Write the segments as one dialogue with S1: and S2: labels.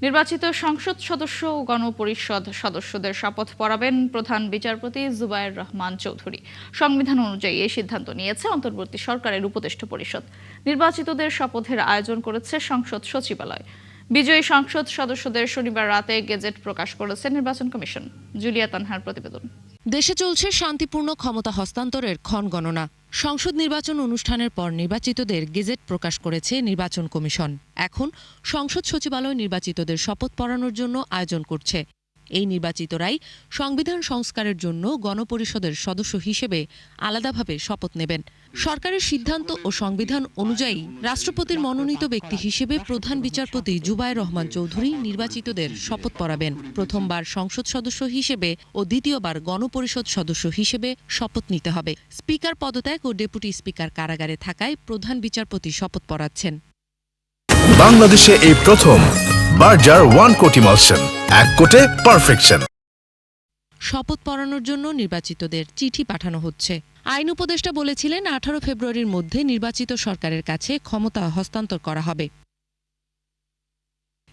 S1: নির্বাচিত সংসদ সদস্য ও গণপরিষদ সদস্যদের শপথ পড়াবেন প্রধান বিচারপতি জুবায়ের রহমান চৌধুরী। সংবিধান অনুযায়ী এই সিদ্ধান্ত নিয়েছে অন্তর্বর্তী সরকারের উপদেষ্টা পরিষদ। নির্বাচিতদের শপথের আয়োজন করেছে সংসদ সচিবালয়। বিজয়ী সংসদ সদস্যদের শনিবার রাতে গেজেট প্রকাশ করেছে নির্বাচন কমিশন। জুলিয়া তানহার প্রতিবেদন।
S2: দেশে চলছে শান্তিপূর্ণ ক্ষমতা হস্তান্তরের ক্ষণগণনা। সংসদ নির্বাচন অনুষ্ঠানের পর নির্বাচিতদের গেজেট প্রকাশ করেছে নির্বাচন কমিশন। এখন সংসদ সচিবালয় নির্বাচিতদের শপথ পড়ানোর জন্য আয়োজন করছে। এই নির্বাচিতরাই সংবিধান সংস্কারের জন্য গণপরিষদের সদস্য হিসেবে আলাদাভাবে শপথ নেবেন। সরকারের সিদ্ধান্ত ও সংবিধান অনুযায়ী রাষ্ট্রপতির মনোনীত ব্যক্তি হিসেবে প্রধান বিচারপতি জুবায়ের রহমান চৌধুরী নির্বাচিতদের শপথ পড়াবেন। প্রথমবার সংসদ সদস্য হিসেবে ও দ্বিতীয়বার গণপরিষদ সদস্য হিসেবে শপথ নিতে হবে। স্পিকার পদত্যাগ ও ডেপুটি স্পিকার কারাগারে থাকায় প্রধান বিচারপতি শপথ পড়াচ্ছেন।
S3: বাংলাদেশে এই প্রথম বার্জার 1 কোটি মালসেন, 1 কোটে পারফেকশন।
S2: শপথ পড়ানোর জন্য নির্বাচিতদের চিঠি পাঠানো হচ্ছে। আইন উপদেষ্টা বলেছিলেন 18 ফেব্রুয়ারির মধ্যে নির্বাচিত সরকারের কাছে ক্ষমতা হস্তান্তর করা হবে।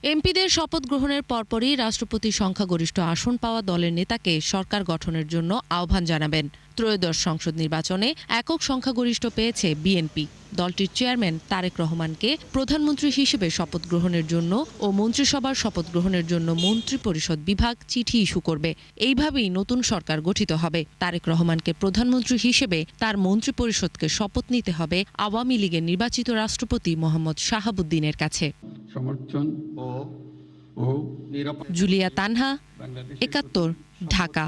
S2: এমপিদের শপথ গ্রহণের পরপরই রাষ্ট্রপতি সংখ্যাগরিষ্ঠ আসন পাওয়া দলের নেতাকে সরকার গঠনের জন্য আহ্বান জানাবেন। ত্রয়োদশ সংসদ নির্বাচনে একক সংখ্যাগরিষ্ঠ পেয়েছে বিএনপি। দলটির চেয়ারম্যান তারেক রহমানকে প্রধানমন্ত্রী হিসেবে শপথ গ্রহণের জন্য ও মন্ত্রিসভার শপথ গ্রহণের জন্য মন্ত্রিপরিষদ বিভাগ চিঠি ইস্যু করবে। এইভাবেই নতুন সরকার গঠিত হবে। তারেক রহমানকে প্রধানমন্ত্রী হিসেবে তার মন্ত্রিপরিষদকে শপথ নিতে হবে আওয়ামী লীগের নির্বাচিত রাষ্ট্রপতি মোহাম্মদ শাহাবুদ্দিনের কাছে।
S4: সমর্থন ও
S2: জুলিয়া তানহা, ৭১, ঢাকা।